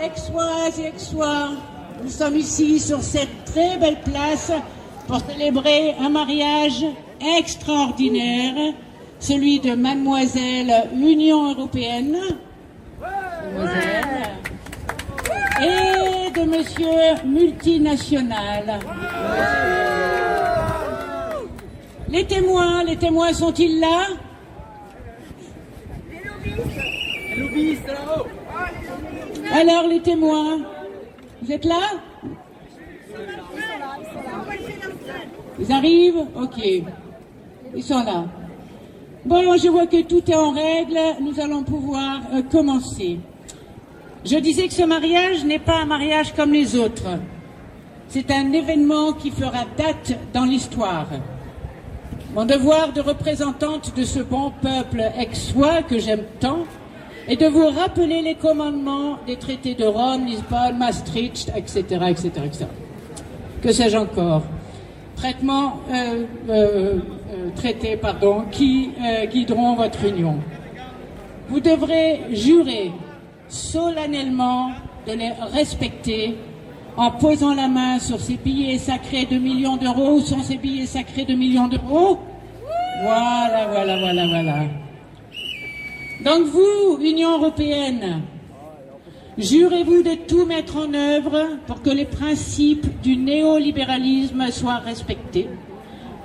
Aixoises et Aixois, nous sommes ici sur cette très belle place pour célébrer un mariage extraordinaire, celui de Mademoiselle Union Européenne, Mademoiselle, et de Monsieur Multinational. Les témoins sont-ils là? Les lobbyistes là-haut. Alors les témoins, vous êtes là? Ils arrivent? Ok. Ils sont là. Bon, je vois que tout est en règle, nous allons pouvoir commencer. Je disais que ce mariage n'est pas un mariage comme les autres. C'est un événement qui fera date dans l'histoire. Mon devoir de représentante de ce bon peuple aixois que j'aime tant est de vous rappeler les commandements des traités de Rome, Lisbonne, Maastricht, etc., etc., etc. Que sais-je encore? Traités, qui guideront votre union. Vous devrez jurer solennellement de les respecter en posant la main sur ces billets sacrés de millions d'euros. Où sont ces billets sacrés de millions d'euros? Voilà. Donc vous, Union européenne, jurez-vous de tout mettre en œuvre pour que les principes du néolibéralisme soient respectés,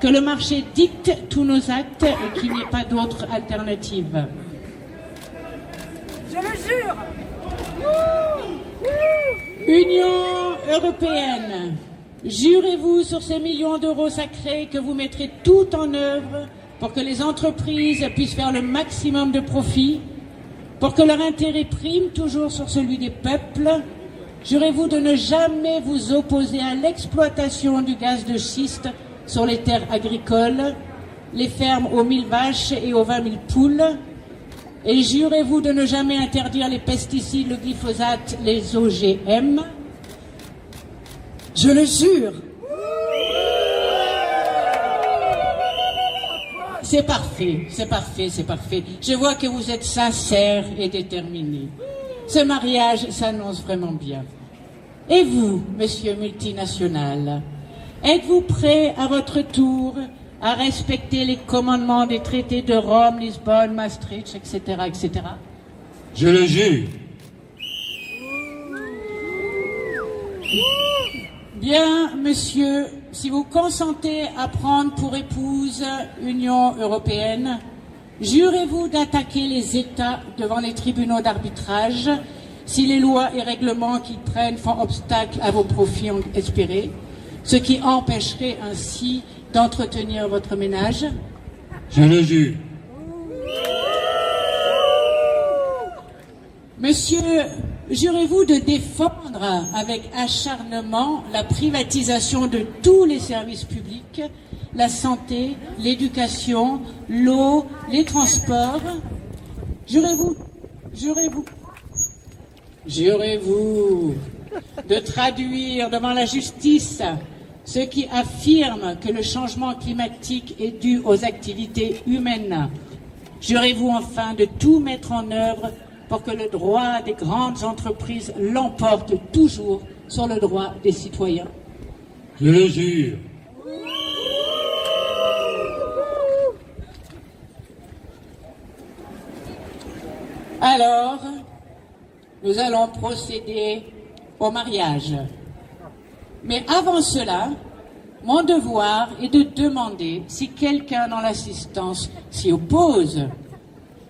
que le marché dicte tous nos actes et qu'il n'y ait pas d'autre alternative? Je le jure. Union européenne, jurez-vous sur ces millions d'euros sacrés que vous mettrez tout en œuvre pour que les entreprises puissent faire le maximum de profit, pour que leur intérêt prime toujours sur celui des peuples? Jurez-vous de ne jamais vous opposer à l'exploitation du gaz de schiste sur les terres agricoles, les fermes aux 1000 vaches et aux 20 000 poules? Et jurez-vous de ne jamais interdire les pesticides, le glyphosate, les OGM? Je le jure. C'est parfait. Je vois que vous êtes sincère et déterminé. Ce mariage s'annonce vraiment bien. Et vous, monsieur multinational, êtes-vous prêt à votre tour à respecter les commandements des traités de Rome, Lisbonne, Maastricht, etc., etc.? Je le jure. Bien, monsieur, si vous consentez à prendre pour épouse Union européenne, jurez-vous d'attaquer les États devant les tribunaux d'arbitrage si les lois et règlements qu'ils prennent font obstacle à vos profits espérés, ce qui empêcherait ainsi d'entretenir votre ménage? Je le jure. Monsieur, jurez-vous de défendre avec acharnement la privatisation de tous les services publics, la santé, l'éducation, l'eau, les transports? Jurez-vous de traduire devant la justice ceux qui affirment que le changement climatique est dû aux activités humaines? Jurez-vous enfin de tout mettre en œuvre pour que le droit des grandes entreprises l'emporte toujours sur le droit des citoyens? Je le jure. Alors, nous allons procéder au mariage. Mais avant cela, mon devoir est de demander si quelqu'un dans l'assistance s'y oppose.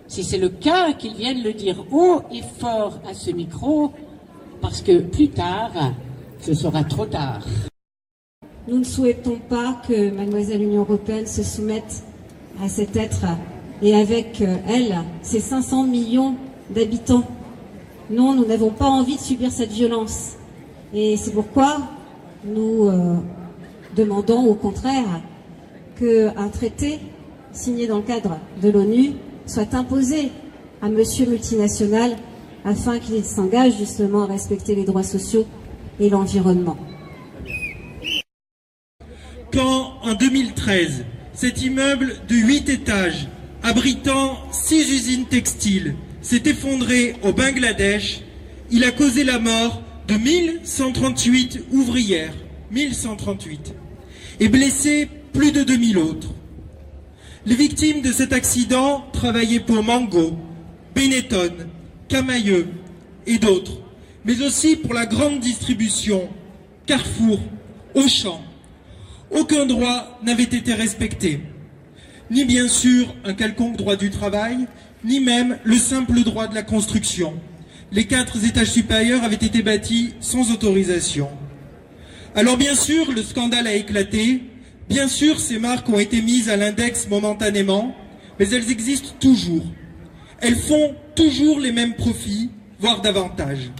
Si c'est le cas, qu'il vienne le dire haut et fort à ce micro, parce que plus tard, ce sera trop tard. Nous ne souhaitons pas que Mademoiselle Union Européenne se soumette à cet être et avec elle, ses 500 millions d'habitants. Non, nous n'avons pas envie de subir cette violence. Et c'est pourquoi nous demandons au contraire qu'un traité signé dans le cadre de l'ONU soit imposé à Monsieur Multinational afin qu'il s'engage justement à respecter les droits sociaux et l'environnement. Quand, en 2013, cet immeuble de 8 étages, abritant 6 usines textiles, s'est effondré au Bangladesh, il a causé la mort de 1138 ouvrières, 1138, et blessé plus de 2000 autres. Les victimes de cet accident travaillaient pour Mango, Benetton, Camailleux et d'autres, mais aussi pour la grande distribution, Carrefour, Auchan. Aucun droit n'avait été respecté, ni bien sûr un quelconque droit du travail, ni même le simple droit de la construction. Les 4 étages supérieurs avaient été bâtis sans autorisation. Alors bien sûr, le scandale a éclaté, bien sûr ces marques ont été mises à l'index momentanément, mais elles existent toujours. Elles font toujours les mêmes profits, voire davantage.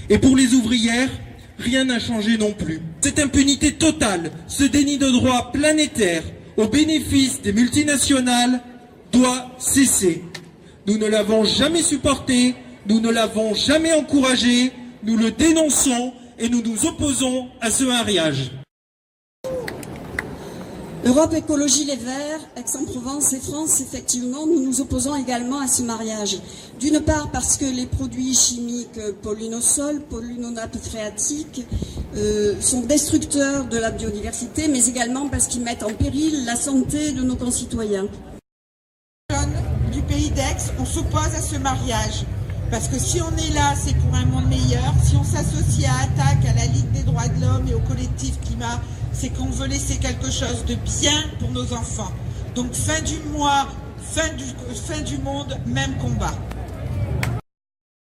Et pour les ouvrières, rien n'a changé non plus. Cette impunité totale, ce déni de droit planétaire au bénéfice des multinationales doit cesser. Nous ne l'avons jamais supporté, nous ne l'avons jamais encouragé, nous le dénonçons et nous nous opposons à ce mariage. Europe Écologie Les Verts, Aix-en-Provence et France, effectivement, nous nous opposons également à ce mariage. D'une part parce que les produits chimiques polluent nos sols, polluent nos nappes phréatiques, sont destructeurs de la biodiversité, mais également parce qu'ils mettent en péril la santé de nos concitoyens. Du pays d'Aix, on s'oppose à ce mariage. Parce que si on est là, c'est pour un monde meilleur. Si on s'associe à ATTAC, à la Ligue des droits de l'homme et au collectif Climat, c'est qu'on veut laisser quelque chose de bien pour nos enfants. Donc fin du mois, fin du monde, même combat.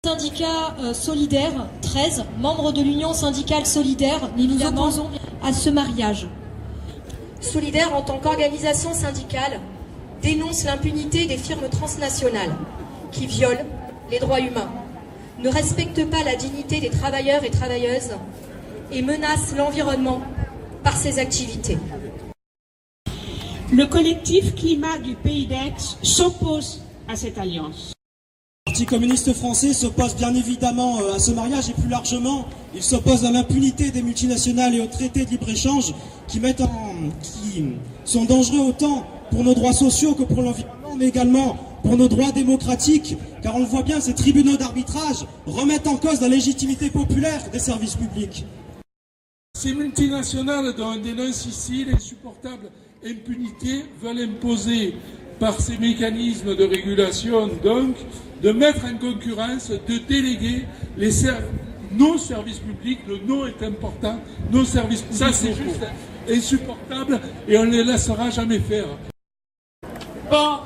Syndicat solidaire 13, membre de l'Union syndicale solidaire, nous nous opposons à ce mariage. Solidaire en tant qu'organisation syndicale dénonce l'impunité des firmes transnationales qui violent les droits humains, ne respectent pas la dignité des travailleurs et travailleuses et menacent l'environnement par ses activités. Le collectif Climat du pays d'Aix s'oppose à cette alliance. Le Parti communiste français s'oppose bien évidemment à ce mariage et plus largement, il s'oppose à l'impunité des multinationales et aux traités de libre-échange qui sont dangereux autant pour nos droits sociaux que pour l'environnement, mais également pour nos droits démocratiques, car on le voit bien, ces tribunaux d'arbitrage remettent en cause la légitimité populaire des services publics. Ces multinationales dont on dénonce ici l'insupportable impunité veulent imposer par ces mécanismes de régulation, donc, de mettre en concurrence, de déléguer nos services publics. Le nom est important, nos services publics. Ça, c'est juste insupportable et on ne les laissera jamais faire. Bon,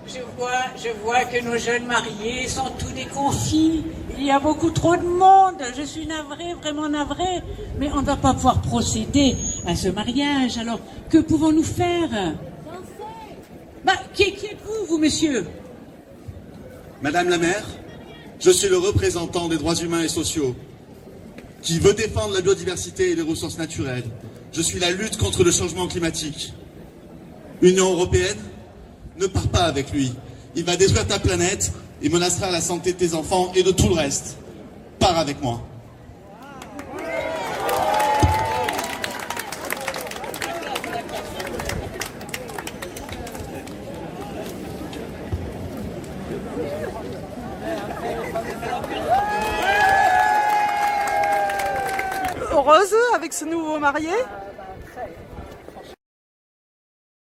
je vois que nos jeunes mariés sont tous déconfits. Il y a beaucoup trop de monde. Je suis navrée, vraiment navrée. Mais on ne va pas pouvoir procéder à ce mariage. Alors, que pouvons-nous faire? Qui êtes-vous, monsieur? Madame la maire, je suis le représentant des droits humains et sociaux, qui veut défendre la biodiversité et les ressources naturelles. Je suis la lutte contre le changement climatique. L'Union européenne ne part pas avec lui. Il va détruire ta planète et menacera la santé de tes enfants et de tout le reste. Pars avec moi. Heureuse avec ce nouveau marié?